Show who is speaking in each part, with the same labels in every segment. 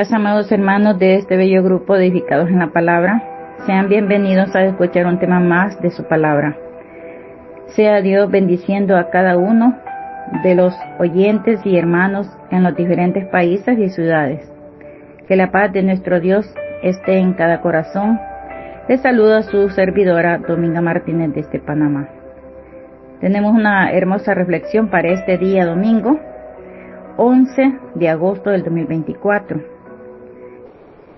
Speaker 1: paz, amados hermanos de este bello grupo de Edificados en la Palabra. Sean bienvenidos a escuchar un tema más de su palabra. Sea Dios bendiciendo a cada uno de los oyentes y hermanos en los diferentes países y ciudades. Que la paz de nuestro Dios esté en cada corazón. Les saluda su servidora Dominga Martínez desde Panamá. Tenemos una hermosa reflexión para este día domingo, 11 de agosto del 2024.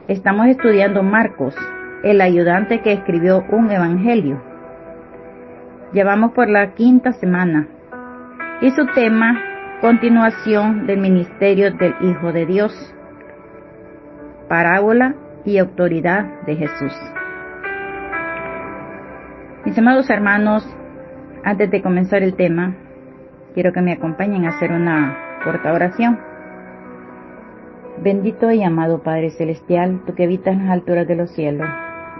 Speaker 1: Estamos estudiando Marcos, el ayudante que escribió un evangelio. Ya vamos por la quinta semana y su tema, continuación del ministerio del Hijo de Dios, parábola y autoridad de Jesús. Mis amados hermanos, antes de comenzar el tema, quiero que me acompañen a hacer una corta oración. Bendito y amado Padre Celestial, tú que habitas en las alturas de los cielos,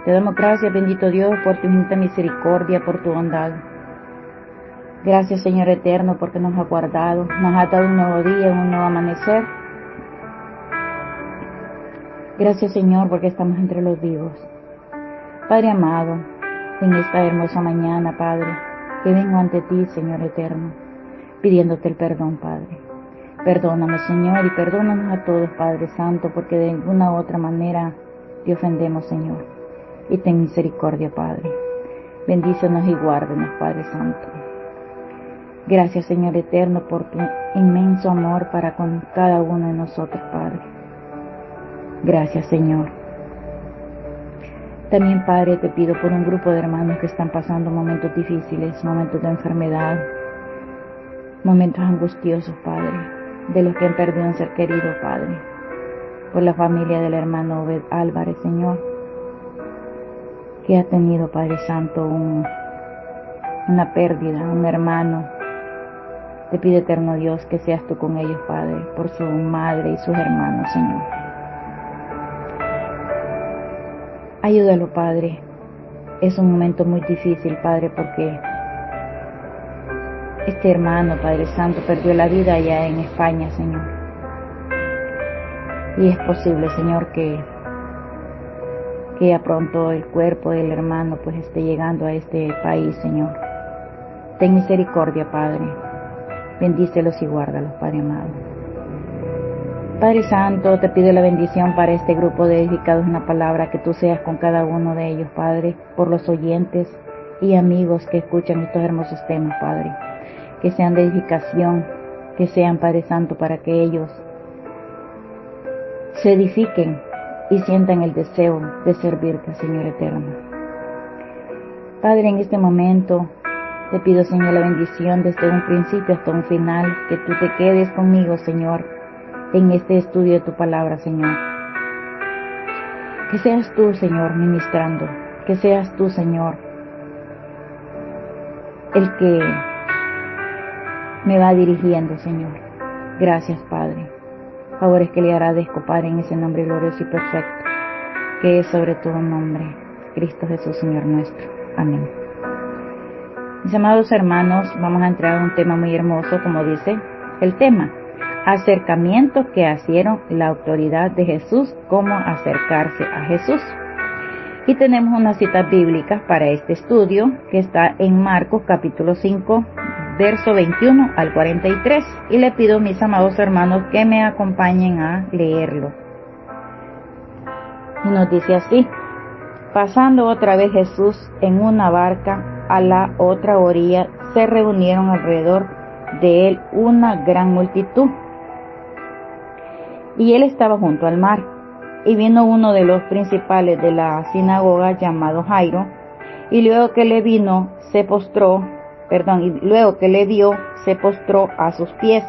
Speaker 1: te damos gracias, bendito Dios, por tu infinita misericordia, por tu bondad. Gracias, Señor eterno, porque nos has guardado, nos has dado un nuevo día, un nuevo amanecer. Gracias, Señor, porque estamos entre los vivos. Padre amado, en esta hermosa mañana, Padre, que vengo ante ti, Señor eterno, pidiéndote el perdón, Padre. Perdóname, Señor, y perdónanos a todos, Padre Santo, porque de ninguna u otra manera te ofendemos, Señor. Y ten misericordia, Padre. Bendícenos y guárdenos, Padre Santo. Gracias, Señor eterno, por tu inmenso amor para con cada uno de nosotros, Padre. Gracias, Señor. También, Padre, te pido por un grupo de hermanos que están pasando momentos difíciles, momentos de enfermedad, momentos angustiosos, Padre, de los que han perdido un ser querido, Padre, por la familia del hermano Obed Álvarez, Señor, que ha tenido, Padre Santo, una pérdida, un hermano. Te pido, eterno Dios, que seas tú con ellos, Padre, por su madre y sus hermanos, Señor. Ayúdalo, Padre. Es un momento muy difícil, Padre, porque este hermano, Padre Santo, perdió la vida allá en España, Señor. Y es posible, Señor, que ya pronto el cuerpo del hermano pues esté llegando a este país, Señor. Ten misericordia, Padre. Bendícelos y guárdalos, Padre amado. Padre Santo, te pido la bendición para este grupo de edificados en la palabra, que tú seas con cada uno de ellos, Padre, por los oyentes y amigos que escuchan estos hermosos temas, Padre. Que sean de edificación, que sean, Padre Santo, para que ellos se edifiquen y sientan el deseo de servirte, Señor eterno. Padre, en este momento te pido, Señor, la bendición desde un principio hasta un final, que tú te quedes conmigo, Señor, en este estudio de tu palabra, Señor. Que seas tú, Señor, ministrando, que seas tú, Señor, el que me va dirigiendo, Señor. Gracias, Padre. Favores que le agradezco, Padre, en ese nombre glorioso y perfecto, que es sobre todo nombre, Cristo Jesús, Señor nuestro. Amén. Mis amados hermanos, vamos a entrar a un tema muy hermoso, como dice el tema: acercamientos que hicieron la autoridad de Jesús, cómo acercarse a Jesús. Y tenemos unas citas bíblicas para este estudio, que está en Marcos capítulo 5, verso 21 al 43. Y le pido, mis amados hermanos, que me acompañen a leerlo. Y nos dice así: pasando otra vez Jesús en una barca a la otra orilla, se reunieron alrededor de él una gran multitud. Y él estaba junto al mar. Y vino uno de los principales de la sinagoga, llamado Jairo, y luego que le vio, se postró a sus pies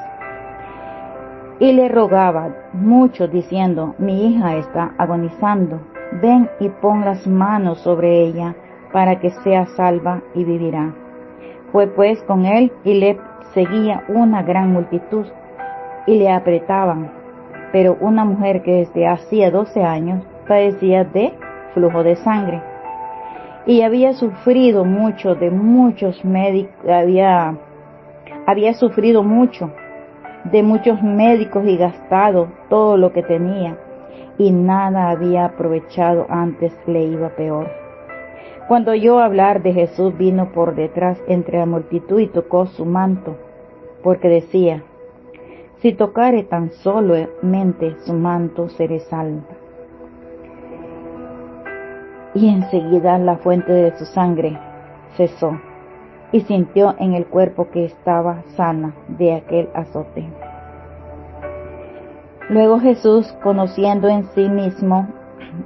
Speaker 1: y le rogaba mucho, diciendo: mi hija está agonizando, ven y pon las manos sobre ella, para que sea salva y vivirá. Fue pues con él, y le seguía una gran multitud, y le apretaban. Pero una mujer que desde hacía 12 años padecía de flujo de sangre, y había sufrido mucho de muchos médicos, había sufrido mucho de muchos médicos y gastado todo lo que tenía, y nada había aprovechado, antes le iba peor. Cuando oyó hablar de Jesús, vino por detrás entre la multitud y tocó su manto, porque decía: si tocare tan solamente su manto, seré salvo. Y enseguida la fuente de su sangre cesó, y sintió en el cuerpo que estaba sana de aquel azote. Luego Jesús, conociendo en sí mismo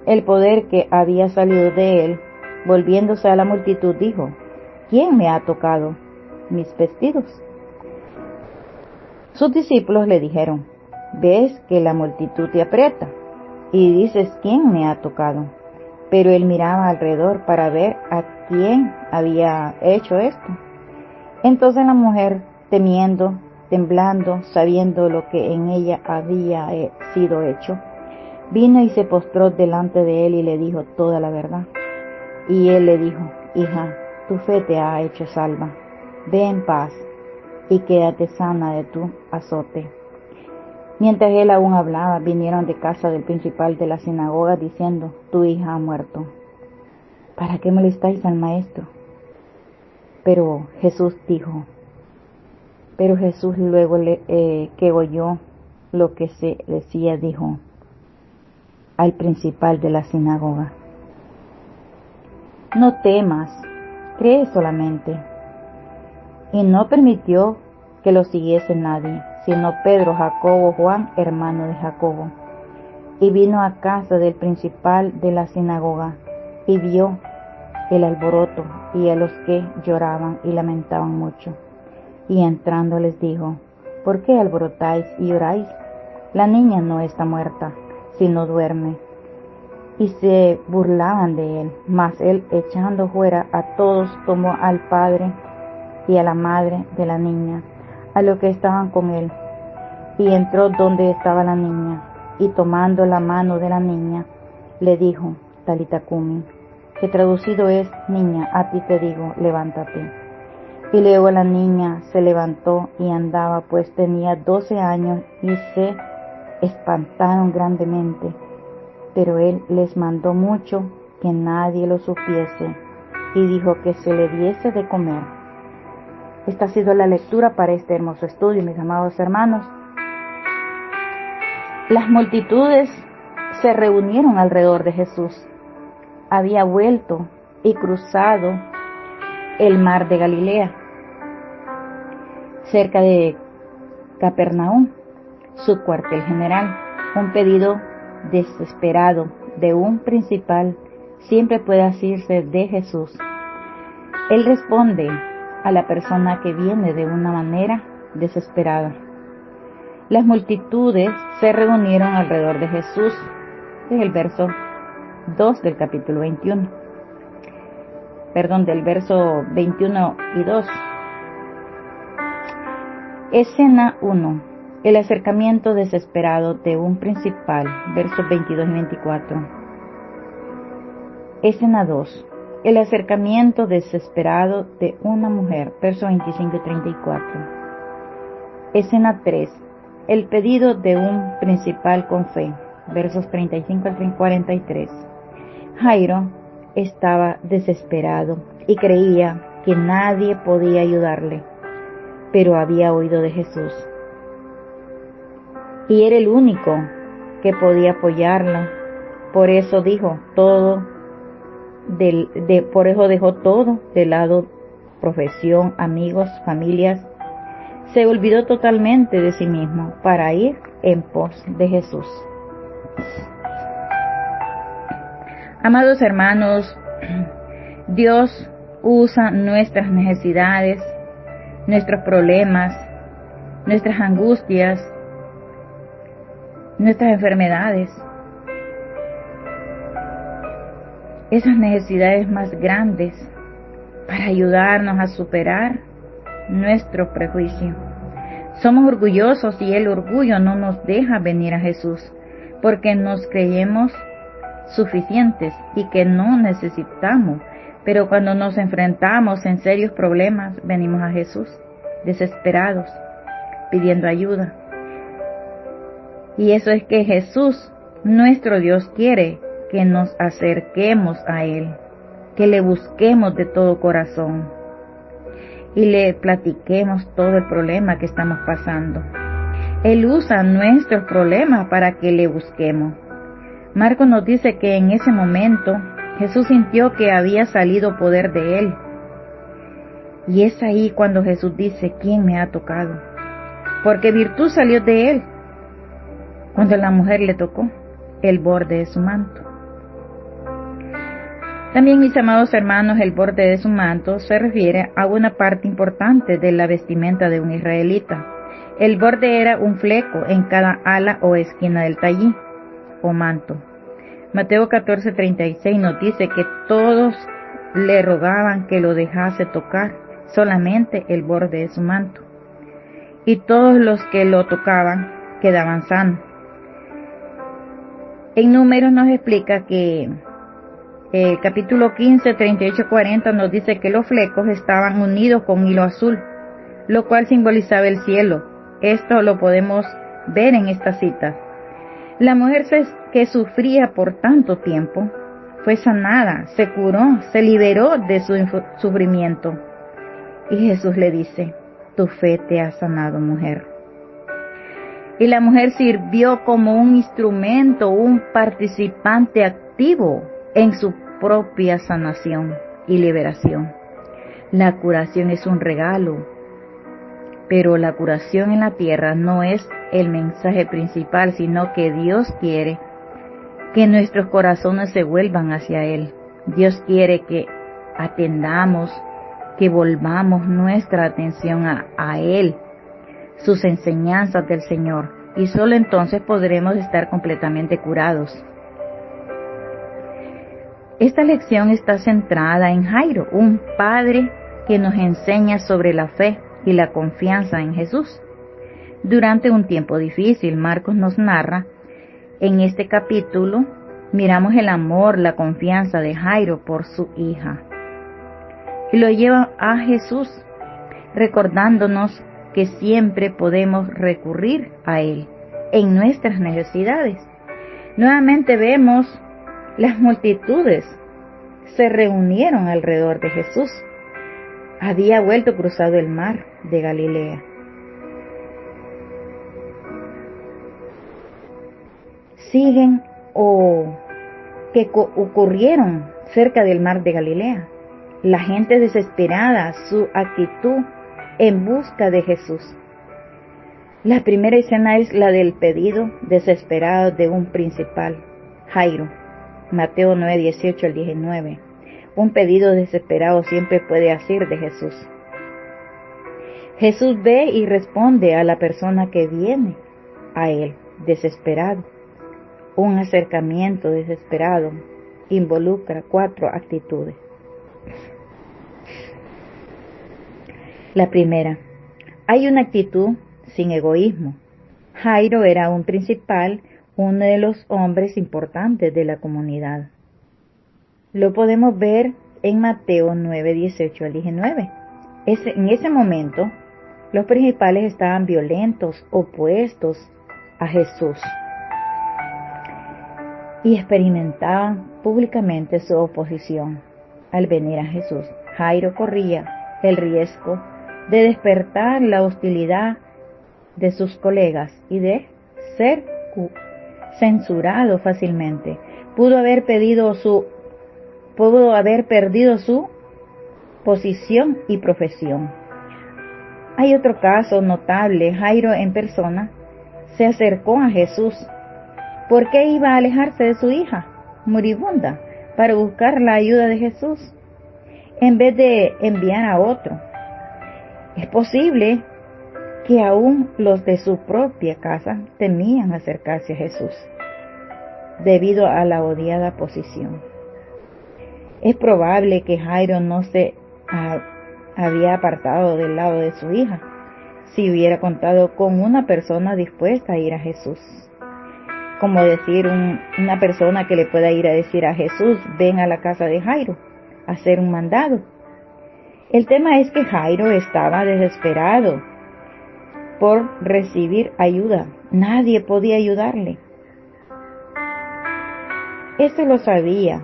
Speaker 1: el poder que había salido de él, volviéndose a la multitud, dijo: ¿quién me ha tocado mis vestidos? Sus discípulos le dijeron: ves que la multitud te aprieta, y dices: ¿quién me ha tocado? Pero él miraba alrededor para ver a quién había hecho esto. Entonces la mujer, temiendo, temblando, sabiendo lo que en ella había sido hecho, vino y se postró delante de él y le dijo toda la verdad. Y él le dijo: hija, tu fe te ha hecho salva. Ve en paz y quédate sana de tu azote. Mientras él aún hablaba, vinieron de casa del principal de la sinagoga diciendo: tu hija ha muerto. ¿Para qué molestáis al maestro? Pero Jesús luego que oyó lo que se decía, dijo al principal de la sinagoga: no temas, cree solamente. Y no permitió que lo siguiese nadie, sino Pedro, Jacobo, Juan, hermano de Jacobo. Y vino a casa del principal de la sinagoga, y vio el alboroto y a los que lloraban y lamentaban mucho. Y entrando les dijo: ¿por qué alborotáis y lloráis? La niña no está muerta, sino duerme. Y se burlaban de él. Mas él, echando fuera a todos, tomó al padre y a la madre de la niña, a los que estaban con él, y entró donde estaba la niña, y tomando la mano de la niña, le dijo: Talita cumi, que traducido es: niña, a ti te digo, levántate. Y luego la niña se levantó y andaba, pues tenía 12 años, y se espantaron grandemente. Pero él les mandó mucho que nadie lo supiese, y dijo que se le diese de comer. Esta ha sido la lectura para este hermoso estudio, mis amados hermanos. Las multitudes se reunieron alrededor de Jesús. Había vuelto y cruzado el mar de Galilea, cerca de Capernaum, su cuartel general. Un pedido desesperado de un principal siempre puede asirse de Jesús. Él responde a la persona que viene de una manera desesperada. Las multitudes se reunieron alrededor de Jesús. Es el verso 2 del capítulo 21. Del verso 21 y 2. Escena 1. El acercamiento desesperado de un principal, versos 22 y 24. Escena 2. El acercamiento desesperado de una mujer, versos 25 y 34. Escena 3. El pedido de un principal con fe, versos 35 al 43. Jairo estaba desesperado y creía que nadie podía ayudarle, pero había oído de Jesús. Y era el único que podía apoyarlo. Por eso dejó todo de lado, profesión, amigos, familias. Se olvidó totalmente de sí mismo para ir en pos de Jesús. Amados hermanos, Dios usa nuestras necesidades, nuestros problemas, nuestras angustias, nuestras enfermedades, esas necesidades más grandes, para ayudarnos a superar nuestro prejuicio. Somos orgullosos y el orgullo no nos deja venir a Jesús, porque nos creemos suficientes y que no necesitamos. Pero cuando nos enfrentamos en serios problemas, venimos a Jesús, desesperados, pidiendo ayuda. Y eso es que Jesús Nuestro Dios quiere que nos acerquemos a Él, que le busquemos de todo corazón y le platiquemos todo el problema que estamos pasando. Él usa nuestros problemas para que le busquemos. Marcos nos dice que en ese momento Jesús sintió que había salido poder de Él. Y es ahí cuando Jesús dice: ¿quién me ha tocado? Porque virtud salió de Él cuando la mujer le tocó el borde de su manto. También, mis amados hermanos, el borde de su manto se refiere a una parte importante de la vestimenta de un israelita. El borde era un fleco en cada ala o esquina del tallí o manto. Mateo 14:36 nos dice que todos le rogaban que lo dejase tocar solamente el borde de su manto, y todos los que lo tocaban quedaban sanos. En Números nos explica que el capítulo 15, 38-40 nos dice que los flecos estaban unidos con hilo azul, lo cual simbolizaba el cielo. Esto lo podemos ver en esta cita. La mujer que sufría por tanto tiempo fue sanada, se curó, se liberó de su sufrimiento. Y Jesús le dice: tu fe te ha sanado, mujer. Y la mujer sirvió como un instrumento, un participante activo en su propia sanación y liberación. La curación es un regalo, pero la curación en la tierra no es el mensaje principal, sino que Dios quiere que nuestros corazones se vuelvan hacia Él. Dios quiere que atendamos, que volvamos nuestra atención a Él, sus enseñanzas del Señor, y solo entonces podremos estar completamente curados. Esta lección está centrada en Jairo, un padre que nos enseña sobre la fe y la confianza en Jesús. Durante un tiempo difícil, Marcos nos narra en este capítulo, miramos el amor, la confianza de Jairo por su hija. Y lo lleva a Jesús, recordándonos que siempre podemos recurrir a Él en nuestras necesidades. Nuevamente vemos las multitudes se reunieron alrededor de Jesús. Había vuelto cruzado el mar de Galilea. Siguen o que ocurrieron cerca del mar de Galilea. La gente desesperada, su actitud en busca de Jesús. La primera escena es la del pedido desesperado de un principal, Jairo. Mateo 9:18-19. Un pedido desesperado siempre puede hacer de Jesús. Jesús ve y responde a la persona que viene a Él, desesperado. Un acercamiento desesperado involucra 4 actitudes. La primera, hay una actitud sin egoísmo. Jairo era un principal, uno de los hombres importantes de la comunidad. Lo podemos ver en Mateo 9:18-19. En ese momento, los principales estaban violentos, opuestos a Jesús, y experimentaban públicamente su oposición. Al venir a Jesús, Jairo corría el riesgo de despertar la hostilidad de sus colegas y de ser censurado fácilmente. Pudo haber perdido su posición y profesión. Hay otro caso notable. Jairo en persona se acercó a Jesús. ¿Por qué iba a alejarse de su hija moribunda para buscar la ayuda de Jesús en vez de enviar a otro? Es posible que aún los de su propia casa temían acercarse a Jesús debido a la odiada posición. Es probable que Jairo no se había apartado del lado de su hija si hubiera contado con una persona dispuesta a ir a Jesús. Como decir una persona que le pueda ir a decir a Jesús: ven a la casa de Jairo a hacer un mandado. El tema es que Jairo estaba desesperado por recibir ayuda. Nadie podía ayudarle. Este lo sabía,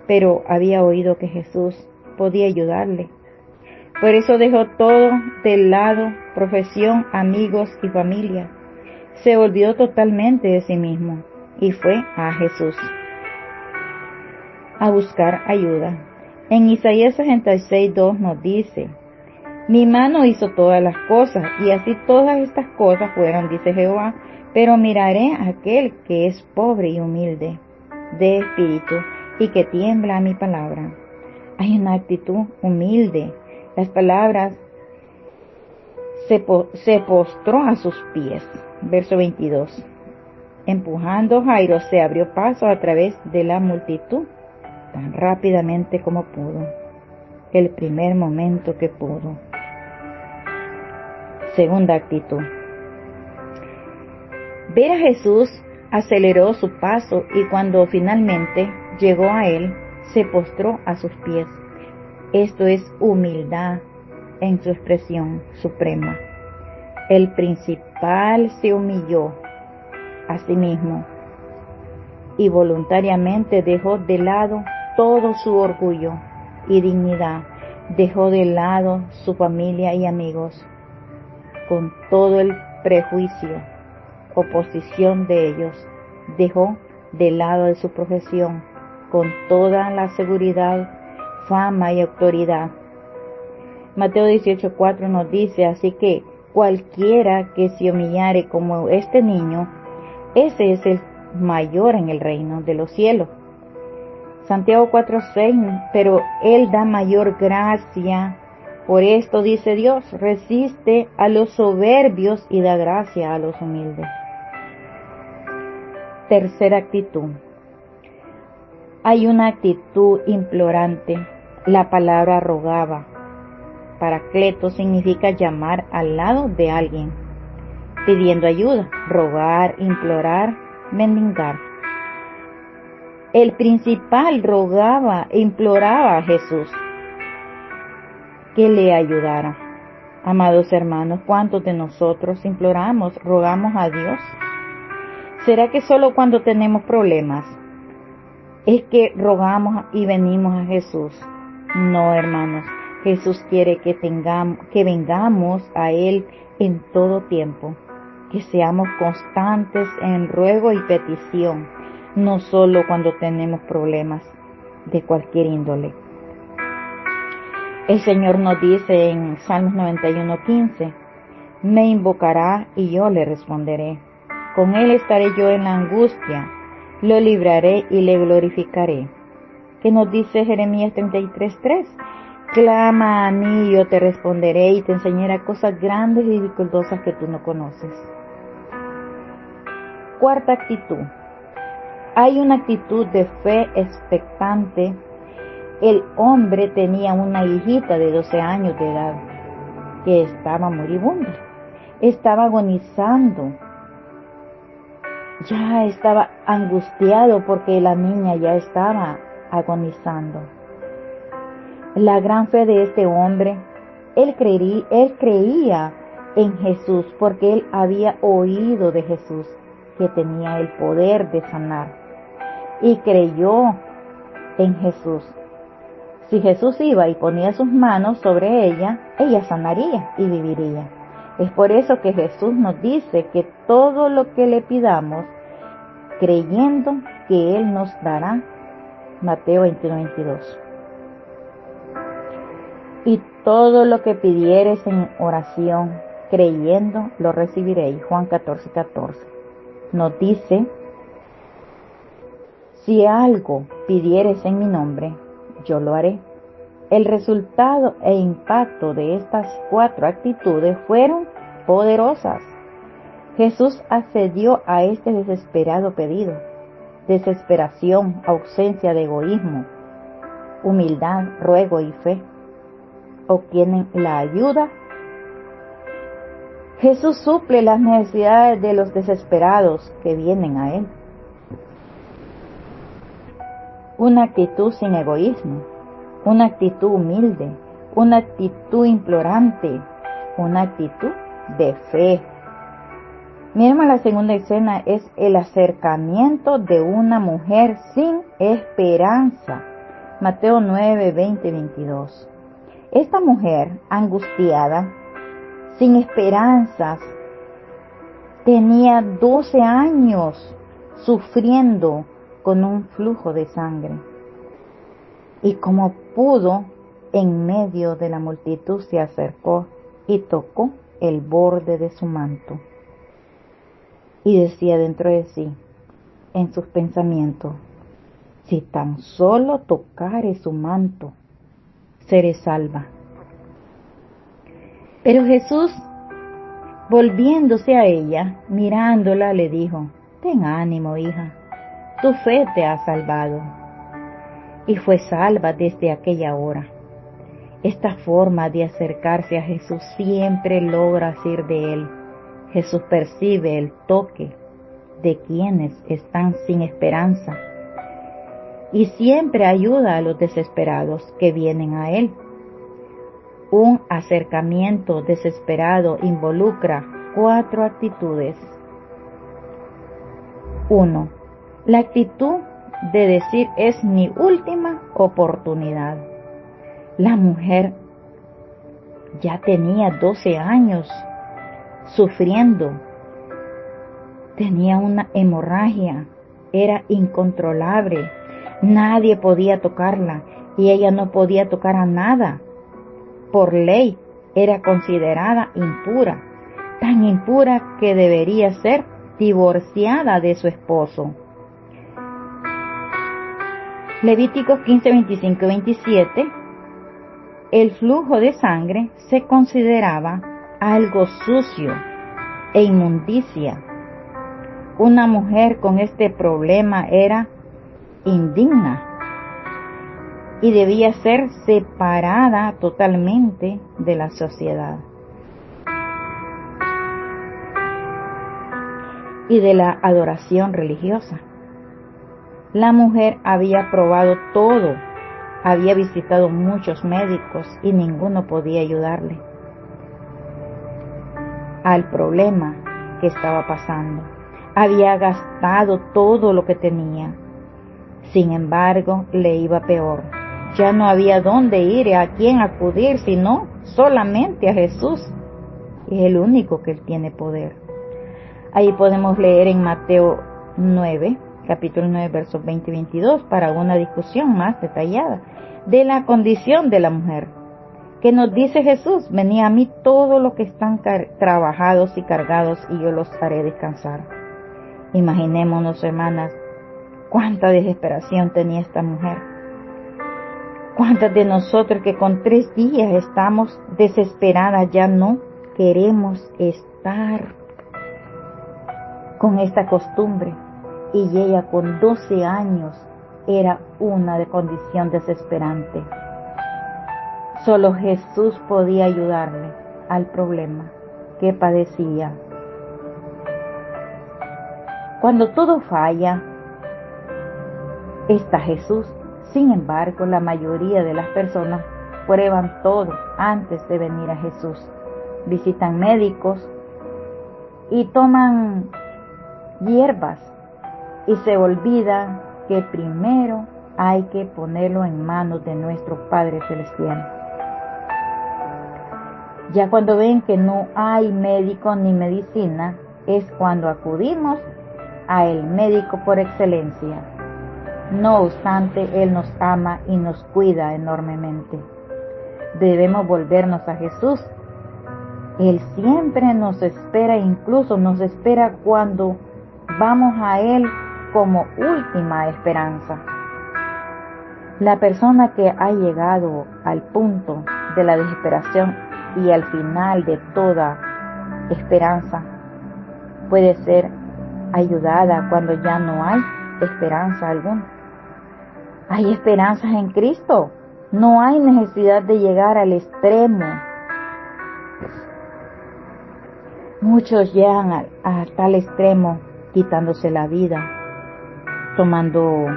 Speaker 1: pero había oído que Jesús podía ayudarle. Por eso dejó todo de lado, profesión, amigos y familia. Se olvidó totalmente de sí mismo y fue a Jesús a buscar ayuda. En Isaías 66:2 nos dice: mi mano hizo todas las cosas, y así todas estas cosas fueron, dice Jehová, pero miraré a aquel que es pobre y humilde de espíritu y que tiembla a mi palabra. Hay una actitud humilde. Las palabras se postró a sus pies. Verso 22. Empujando, Jairo se abrió paso a través de la multitud tan rápidamente como pudo. El primer momento que pudo. Segunda actitud. Ver a Jesús aceleró su paso y cuando finalmente llegó a él, se postró a sus pies. Esto es humildad en su expresión suprema. El principal se humilló a sí mismo y voluntariamente dejó de lado todo su orgullo y dignidad. Dejó de lado su familia y amigos, con todo el prejuicio, oposición de ellos. Dejó de lado de su profesión, con toda la seguridad, fama y autoridad. Mateo 18:4 nos dice: así que cualquiera que se humillare como este niño, ese es el mayor en el reino de los cielos. Santiago 4:6, pero Él da mayor gracia. Por esto dice Dios: resiste a los soberbios y da gracia a los humildes. Tercera actitud. Hay una actitud implorante. La palabra rogaba. Paracleto significa llamar al lado de alguien, pidiendo ayuda, rogar, implorar, mendigar. El principal rogaba e imploraba a Jesús que le ayudara. Amados hermanos, ¿cuántos de nosotros imploramos, rogamos a Dios? ¿Será que solo cuando tenemos problemas es que rogamos y venimos a Jesús? No, hermanos. Jesús quiere que vengamos a Él en todo tiempo, que seamos constantes en ruego y petición, no solo cuando tenemos problemas de cualquier índole. El Señor nos dice en Salmos 91:15, me invocará y yo le responderé. Con Él estaré yo en la angustia, lo libraré y le glorificaré. ¿Qué nos dice Jeremías 33:3? Clama a mí y yo te responderé y te enseñaré cosas grandes y dificultosas que tú no conoces. Cuarta actitud. Hay una actitud de fe expectante. El hombre tenía una hijita de 12 años de edad que estaba moribunda, estaba agonizando, ya estaba angustiado porque la niña ya estaba agonizando. La gran fe de este hombre, él creía en Jesús porque él había oído de Jesús que tenía el poder de sanar y creyó en Jesús. Si Jesús iba y ponía sus manos sobre ella, ella sanaría y viviría. Es por eso que Jesús nos dice que todo lo que le pidamos, creyendo que Él nos dará. Mateo 21:22. Y todo lo que pidieres en oración, creyendo, lo recibiréis. Juan 14:14. Nos dice, si algo pidieres en mi nombre, yo lo haré. El resultado e impacto de estas 4 actitudes fueron poderosas. Jesús accedió a este desesperado pedido. Desesperación, ausencia de egoísmo, humildad, ruego y fe obtienen la ayuda. Jesús suple las necesidades de los desesperados que vienen a Él. Una actitud sin egoísmo, una actitud humilde, una actitud implorante, una actitud de fe. Miremos la segunda escena, es el acercamiento de una mujer sin esperanza. Mateo 9, 20, 22. Esta mujer angustiada, sin esperanzas, tenía 12 años sufriendo con un flujo de sangre. Y como pudo, en medio de la multitud se acercó y tocó el borde de su manto. Y decía dentro de sí, en sus pensamientos, si tan solo tocare su manto, seré salva. Pero Jesús, volviéndose a ella, mirándola, le dijo, ten ánimo, hija, tu fe te ha salvado. Y fue salva desde aquella hora. Esta forma de acercarse a Jesús siempre logra asir de Él. Jesús percibe el toque de quienes están sin esperanza y siempre ayuda a los desesperados que vienen a Él. Un acercamiento desesperado involucra 4 actitudes. 1. La actitud de decir es mi última oportunidad. La mujer ya tenía 12 años sufriendo, tenía una hemorragia, era incontrolable, nadie podía tocarla y ella no podía tocar a nada. Por ley era considerada impura, tan impura que debería ser divorciada de su esposo. Levíticos 15, 25 y 27. El flujo de sangre se consideraba algo sucio e inmundicia. Una mujer con este problema era indigna y debía ser separada totalmente de la sociedad y de la adoración religiosa. La mujer había probado todo, había visitado muchos médicos y ninguno podía ayudarle al problema que estaba pasando. Había gastado todo lo que tenía. Sin embargo, le iba peor. Ya no había dónde ir, a quién acudir, sino solamente a Jesús. Es el único que Él tiene poder. Ahí podemos leer en Mateo 9, capítulo 9, versos 20 y 22, para una discusión más detallada de la condición de la mujer. Que nos dice Jesús, venid a mí todos los que están trabajados y cargados y yo los haré descansar. Imaginémonos, hermanas, cuánta desesperación tenía esta mujer. Cuántas de nosotros que con 3 días estamos desesperadas, ya no queremos estar con esta costumbre. Y ella con 12 años era una de condición desesperante. Solo Jesús podía ayudarle al problema que padecía. Cuando todo falla, está Jesús. Sin embargo, la mayoría de las personas prueban todo antes de venir a Jesús. Visitan médicos y toman hierbas y se olvida que primero hay que ponerlo en manos de nuestro Padre Celestial. Ya cuando ven que no hay médico ni medicina, es cuando acudimos a el médico por excelencia. No obstante, Él nos ama y nos cuida enormemente. Debemos volvernos a Jesús. Él siempre nos espera, incluso nos espera cuando vamos a Él como última esperanza. La persona que ha llegado al punto de la desesperación y al final de toda esperanza puede ser ayudada cuando ya no hay esperanza alguna. Hay esperanzas en Cristo. No hay necesidad de llegar al extremo. Muchos llegan a tal extremo quitándose la vida, tomando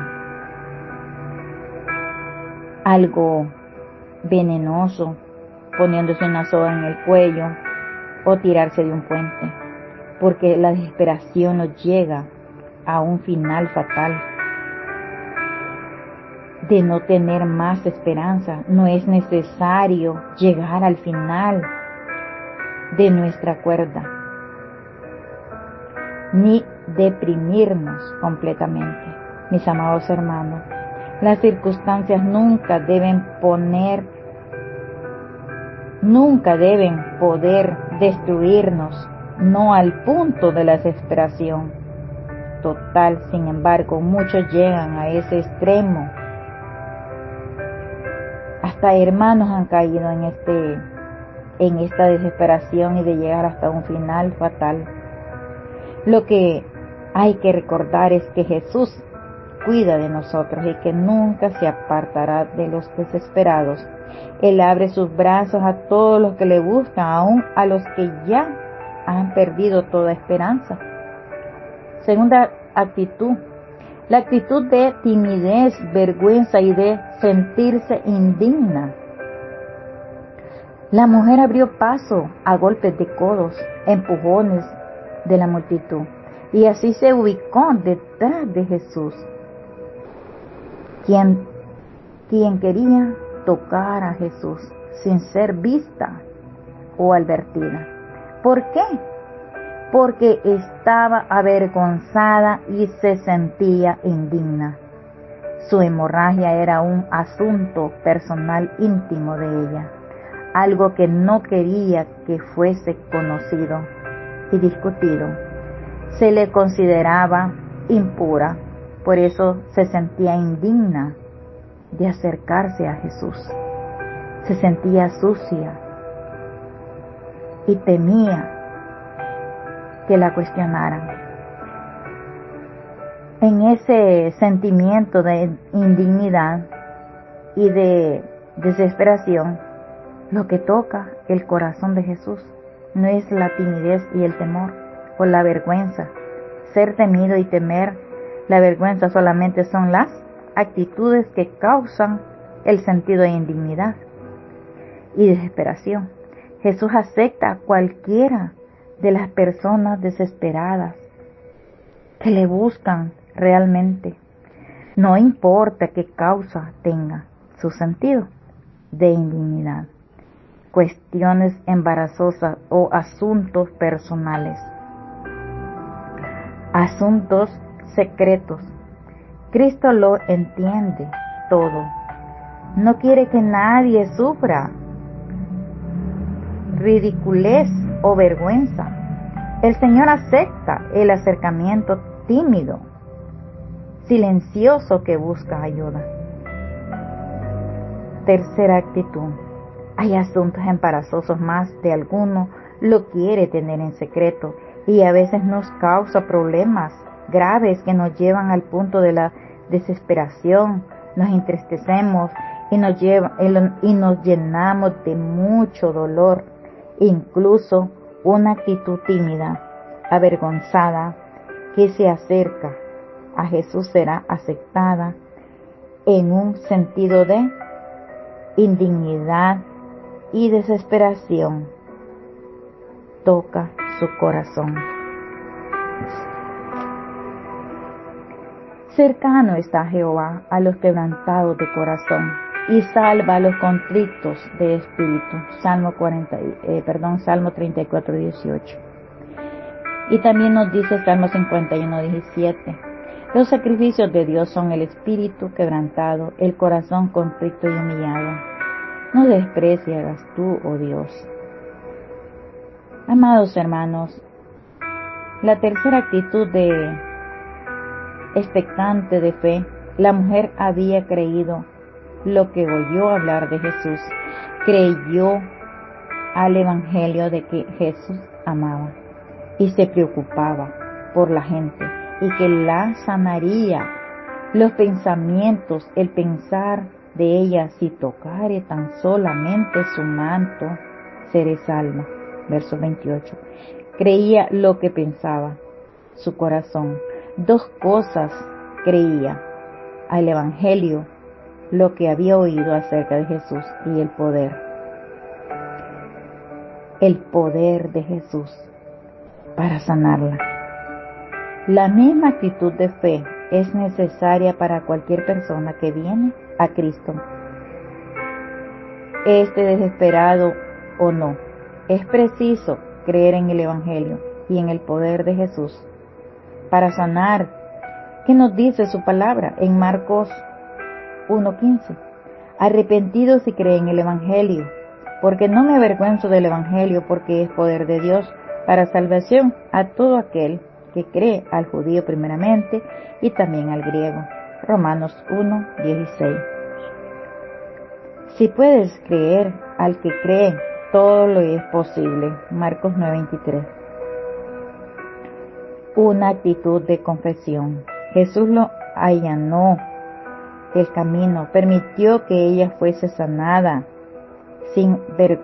Speaker 1: algo venenoso, poniéndose una soga en el cuello o tirarse de un puente. porque la desesperación nos llega a un final fatal de no tener más esperanza. No es necesario llegar al final de nuestra cuerda, ni deprimirnos completamente. Mis amados hermanos, las circunstancias nunca deben poder destruirnos, no al punto de la desesperación total. Sin embargo, muchos llegan a ese extremo. Hasta hermanos han caído en esta desesperación y de llegar hasta un final fatal. Lo que hay que recordar es que Jesús cuida de nosotros y que nunca se apartará de los desesperados. Él abre sus brazos a todos los que le buscan, aun a los que ya han perdido toda esperanza. Segunda actitud, la actitud de timidez, vergüenza y de sentirse indigna. La mujer abrió paso a golpes de codos, empujones de la multitud, y así se ubicó detrás de Jesús, quien quería tocar a Jesús sin ser vista o advertida. ¿Por qué? Porque estaba avergonzada y se sentía indigna. Su hemorragia era un asunto personal íntimo de ella, algo que no quería que fuese conocido y discutido. Se le consideraba impura, por eso se sentía indigna de acercarse a Jesús. Se sentía sucia y temía que la cuestionaran. En ese sentimiento de indignidad y de desesperación, lo que toca el corazón de Jesús no es la timidez y el temor o la vergüenza. Ser temido y temer la vergüenza solamente son las actitudes que causan el sentido de indignidad y desesperación. Jesús acepta a cualquiera de las personas desesperadas que le buscan realmente. No importa qué causa tenga su sentido de indignidad, cuestiones embarazosas o asuntos personales, asuntos secretos. Cristo lo entiende todo. No quiere que nadie sufra ridiculez o vergüenza. El Señor acepta el acercamiento tímido, silencioso que busca ayuda. Tercera actitud. Hay asuntos embarazosos, más de alguno lo quiere tener en secreto y a veces nos causa problemas graves que nos llevan al punto de la desesperación. Nos entristecemos y nos llenamos de mucho dolor. Incluso una actitud tímida, avergonzada, que se acerca a Jesús será aceptada en un sentido de indignidad y desesperación. Toca su corazón. Cercano está Jehová a los quebrantados de corazón y salva a los contritos de espíritu. Salmo 34, 18. Y también nos dice Salmo 51, 17. Los sacrificios de Dios son el espíritu quebrantado, el corazón contrito y humillado. No desprecias tú, oh Dios. Amados hermanos, la tercera actitud de expectante de fe, la mujer había creído lo que oyó hablar de Jesús, creyó al evangelio de que Jesús amaba y se preocupaba por la gente y que la sanaría. Los pensamientos, el pensar de ella, si tocare tan solamente su manto, seré salva. Verso 28. Creía lo que pensaba su corazón. Dos cosas creía: al evangelio, lo que había oído acerca de Jesús, y el poder de Jesús. para sanarla. La misma actitud de fe es necesaria para cualquier persona que viene a Cristo, esté desesperado o no. Es preciso creer en el Evangelio y en el poder de Jesús para sanar. ¿Qué nos dice su palabra en Marcos 1:15? Arrepentidos y creen en el Evangelio, porque no me avergüenzo del Evangelio, porque es poder de Dios para salvación a todo aquel que cree, al judío primeramente y también al griego. Romanos 1:16. Si puedes creer al que cree, todo lo es posible. Marcos 9:23. Una actitud de confesión. Jesús lo allanó el camino, permitió que ella fuese sanada sin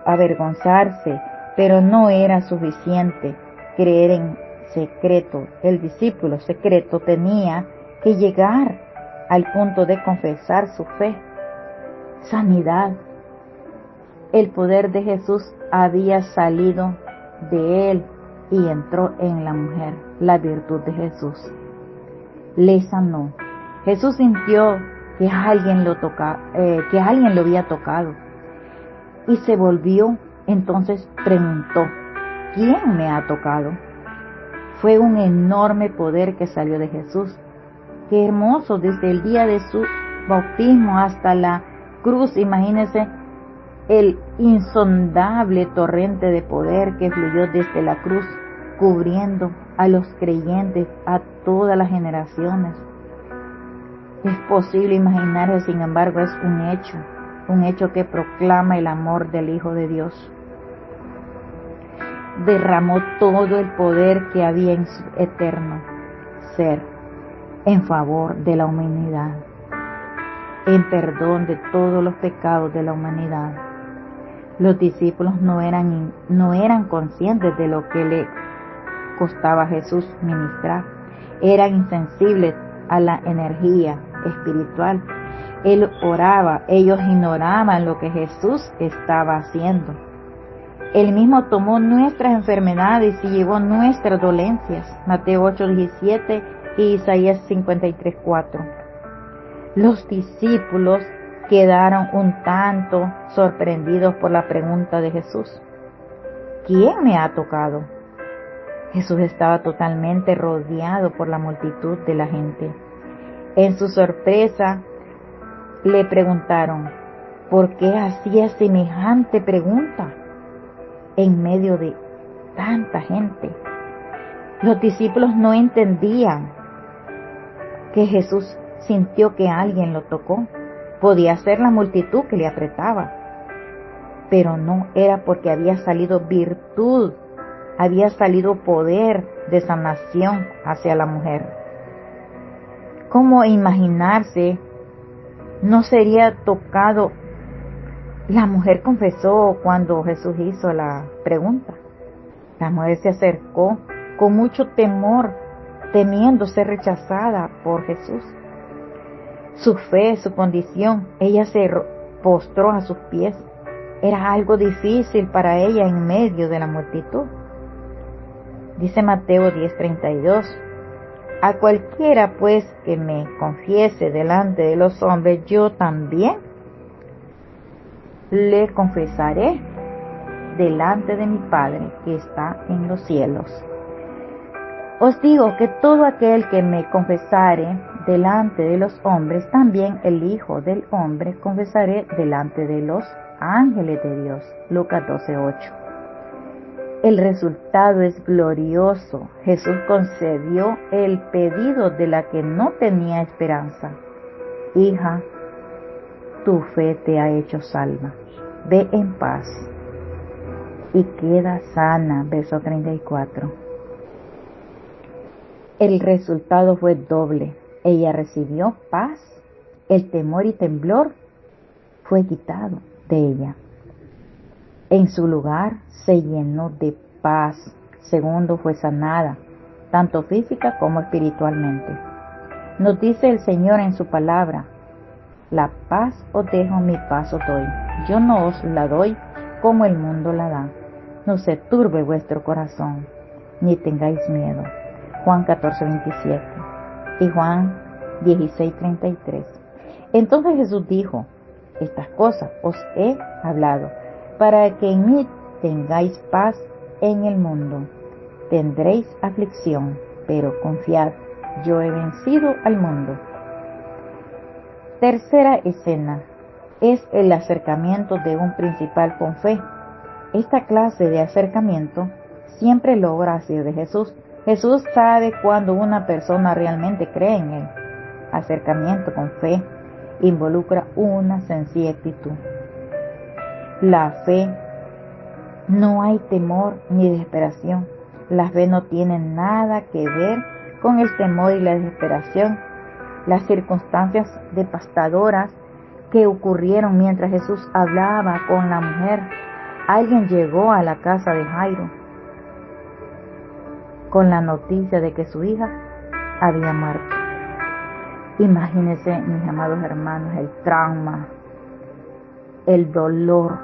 Speaker 1: avergonzarse, pero no era suficiente creer en secreto. El discípulo secreto tenía que llegar al punto de confesar su fe. Sanidad. El poder de Jesús había salido de él y entró en la mujer. La virtud de Jesús le sanó. Jesús sintió que alguien lo había tocado y se volvió. Entonces preguntó: ¿quién me ha tocado? Fue un enorme poder que salió de Jesús. Qué hermoso, desde el día de su bautismo hasta la cruz. Imagínense el insondable torrente de poder que fluyó desde la cruz, cubriendo a los creyentes, a todas las generaciones. Es posible imaginarse, sin embargo, es un hecho que proclama el amor del Hijo de Dios. Derramó todo el poder que había en su eterno ser en favor de la humanidad, en perdón de todos los pecados de la humanidad. Los discípulos no eran conscientes de lo que le costaba a Jesús ministrar. Eran insensibles a la energía espiritual. Él oraba, ellos ignoraban lo que Jesús estaba haciendo. Él mismo tomó nuestras enfermedades y llevó nuestras dolencias. Mateo 8:17 y Isaías 53:4. Los discípulos quedaron un tanto sorprendidos por la pregunta de Jesús: ¿quién me ha tocado? Jesús estaba totalmente rodeado por la multitud de la gente. En su sorpresa le preguntaron: ¿por qué hacía semejante pregunta en medio de tanta gente? Los discípulos no entendían que Jesús sintió que alguien lo tocó. Podía ser la multitud que le apretaba, pero no era porque había salido virtud, había salido poder de sanación hacia la mujer. ¿Cómo imaginarse no sería tocado? La mujer confesó cuando Jesús hizo la pregunta. La mujer se acercó con mucho temor, temiendo ser rechazada por Jesús. Su fe, su condición, ella se postró a sus pies. Era algo difícil para ella en medio de la multitud. Dice Mateo 10:32: a cualquiera pues que me confiese delante de los hombres, yo también le confesaré delante de mi Padre que está en los cielos. Os digo que todo aquel que me confesare delante de los hombres, también el Hijo del Hombre confesaré delante de los ángeles de Dios. Lucas 12:8. El resultado es glorioso. Jesús concedió el pedido de la que no tenía esperanza. Hija, tu fe te ha hecho salva. Ve en paz y queda sana. Verso 34. El resultado fue doble. Ella recibió paz. El temor y temblor fue quitado de ella. En su lugar se llenó de paz. Segundo, fue sanada, tanto física como espiritualmente. Nos dice el Señor en su palabra: la paz os dejo, mi paz os doy. Yo no os la doy como el mundo la da. No se turbe vuestro corazón, ni tengáis miedo. Juan 14:27 y Juan 16:33. Entonces Jesús dijo: estas cosas os he hablado, para que en mí tengáis paz. En el mundo tendréis aflicción, pero confiad, yo he vencido al mundo. Tercera escena es el acercamiento de un principal con fe. Esta clase de acercamiento siempre logra asir de Jesús. Jesús sabe cuando una persona realmente cree en Él. Acercamiento con fe involucra una sencilla actitud. La fe, no hay temor ni desesperación. La fe no tiene nada que ver con el temor y la desesperación. Las circunstancias devastadoras que ocurrieron mientras Jesús hablaba con la mujer. Alguien llegó a la casa de Jairo con la noticia de que su hija había muerto. Imagínense, mis amados hermanos, el trauma, el dolor.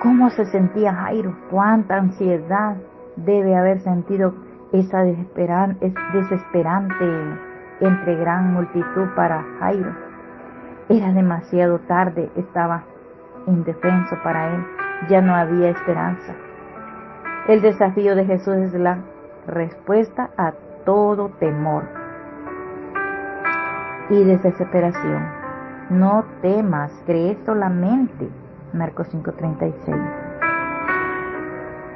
Speaker 1: ¿Cómo se sentía Jairo? ¿Cuánta ansiedad debe haber sentido esa desesperante entre gran multitud para Jairo? Era demasiado tarde, estaba indefenso para él, ya no había esperanza. El desafío de Jesús es la respuesta a todo temor y desesperación. No temas, cree solamente. Marcos 5:36.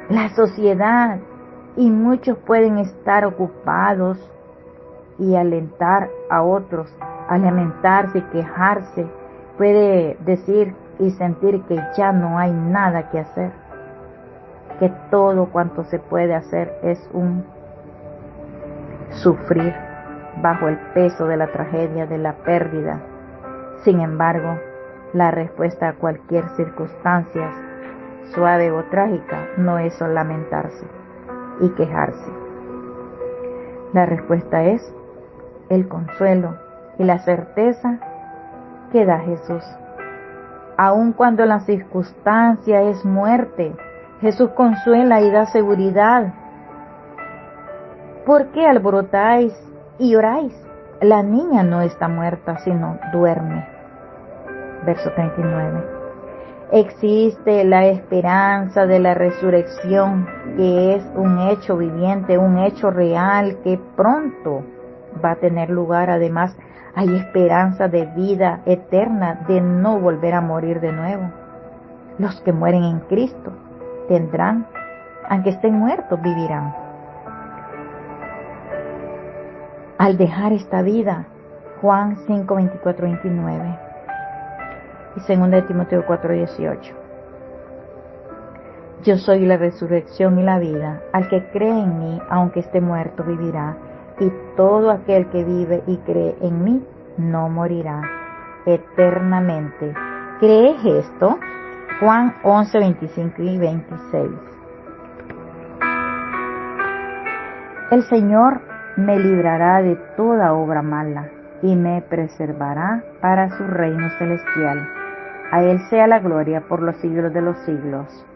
Speaker 1: La sociedad y muchos pueden estar ocupados y alentar a otros a lamentarse y quejarse. Puede decir y sentir que ya no hay nada que hacer, que todo cuanto se puede hacer es un sufrir bajo el peso de la tragedia, de la pérdida. Sin embargo, la respuesta a cualquier circunstancia, suave o trágica, no es solo lamentarse y quejarse. La respuesta es el consuelo y la certeza que da Jesús. Aun cuando la circunstancia es muerte, Jesús consuela y da seguridad. ¿Por qué alborotáis y oráis? La niña no está muerta, sino duerme. Verso 39. Existe la esperanza de la resurrección, que es un hecho viviente, un hecho real que pronto va a tener lugar. Además, hay esperanza de vida eterna, de no volver a morir de nuevo. Los que mueren en Cristo tendrán, aunque estén muertos, vivirán. Al dejar esta vida, Juan 5:24-29 y 2 Timoteo 4:18. Yo soy la resurrección y la vida. Al que cree en mí, aunque esté muerto, vivirá. Y todo aquel que vive y cree en mí, no morirá eternamente. ¿Crees esto? Juan 11:25 y 26. El Señor me librará de toda obra mala y me preservará para su reino celestial. A Él sea la gloria por los siglos de los siglos.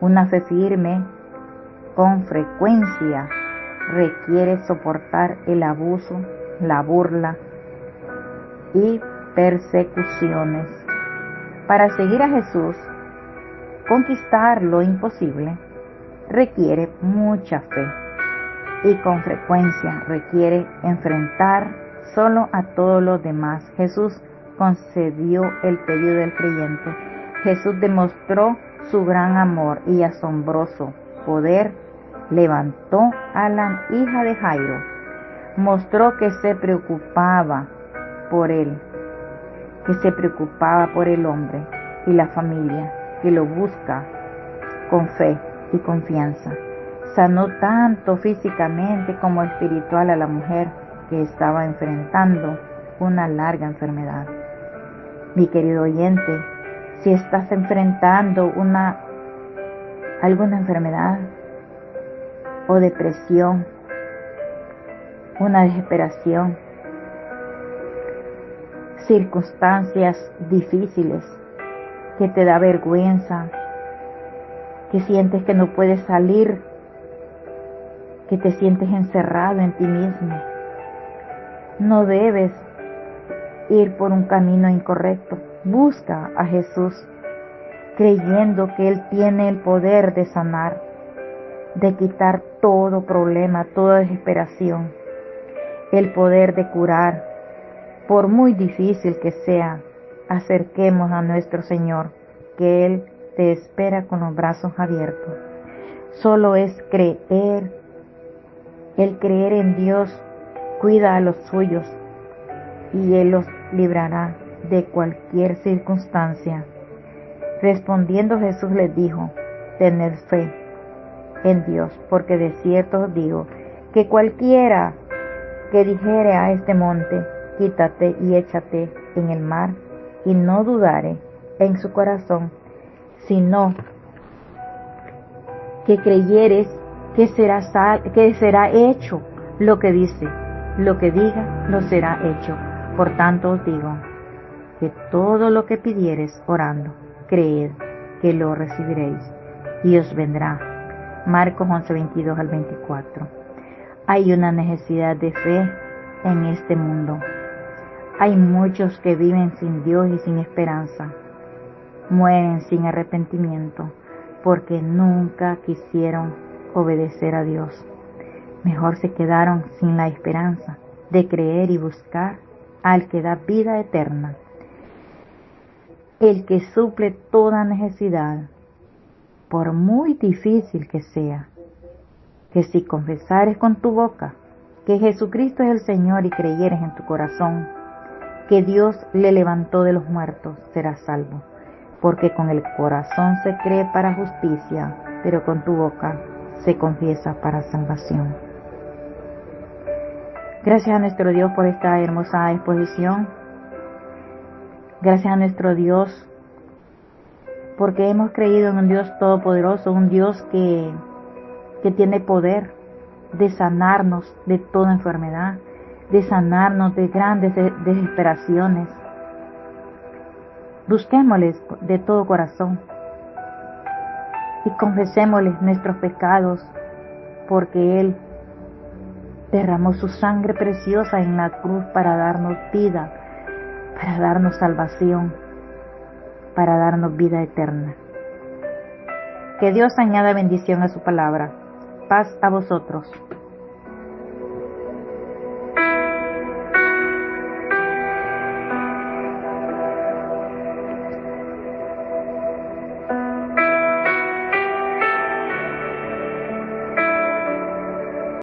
Speaker 1: Una fe firme con frecuencia requiere soportar el abuso, la burla y persecuciones. Para seguir a Jesús, conquistar lo imposible requiere mucha fe y con frecuencia requiere enfrentar solo a todos los demás. Jesús concedió el pedido del creyente. Jesús demostró su gran amor y asombroso poder. Levantó a la hija de Jairo. Mostró que se preocupaba por él, que se preocupaba por el hombre y la familia que lo busca con fe y confianza. Sanó tanto físicamente como espiritual a la mujer que estaba enfrentando una larga enfermedad. Mi querido oyente, si estás enfrentando alguna enfermedad o depresión, una desesperación, circunstancias difíciles que te da vergüenza, que sientes que no puedes salir que te sientes encerrado en ti mismo. No debes ir por un camino incorrecto. Busca a Jesús, creyendo que Él tiene el poder de sanar, de quitar todo problema, toda desesperación, el poder de curar. Por muy difícil que sea, acerquemos a nuestro Señor, que Él te espera con los brazos abiertos. Solo es creer. El creer en Dios cuida a los suyos y Él los librará de cualquier circunstancia. Respondiendo Jesús les dijo: tened fe en Dios, porque de cierto os digo que cualquiera que dijere a este monte: quítate y échate en el mar, y no dudare en su corazón, sino que creyeres que será hecho lo que dice, lo que diga, lo será hecho. Por tanto os digo que todo lo que pidiereis orando, creed que lo recibiréis y os vendrá. Marcos 11, 22 al 24. Hay una necesidad de fe en este mundo. Hay muchos que viven sin Dios y sin esperanza. Mueren sin arrepentimiento porque nunca quisieron obedecer a Dios. Mejor se quedaron sin la esperanza de creer y buscar al que da vida eterna, el que suple toda necesidad, por muy difícil que sea. Que si confesares con tu boca que Jesucristo es el Señor y creyeres en tu corazón que Dios le levantó de los muertos, serás salvo. Porque con el corazón se cree para justicia, pero con tu boca se confiesa para salvación. Gracias a nuestro Dios por esta hermosa exposición. Gracias a nuestro Dios porque hemos creído en un Dios todopoderoso, un Dios que tiene poder de sanarnos de toda enfermedad, de sanarnos de grandes desesperaciones. Busquémosles de todo corazón y confesémosles nuestros pecados, porque Él derramó su sangre preciosa en la cruz para darnos vida, para darnos salvación, para darnos vida eterna. Que Dios añada bendición a su palabra. Paz a vosotros.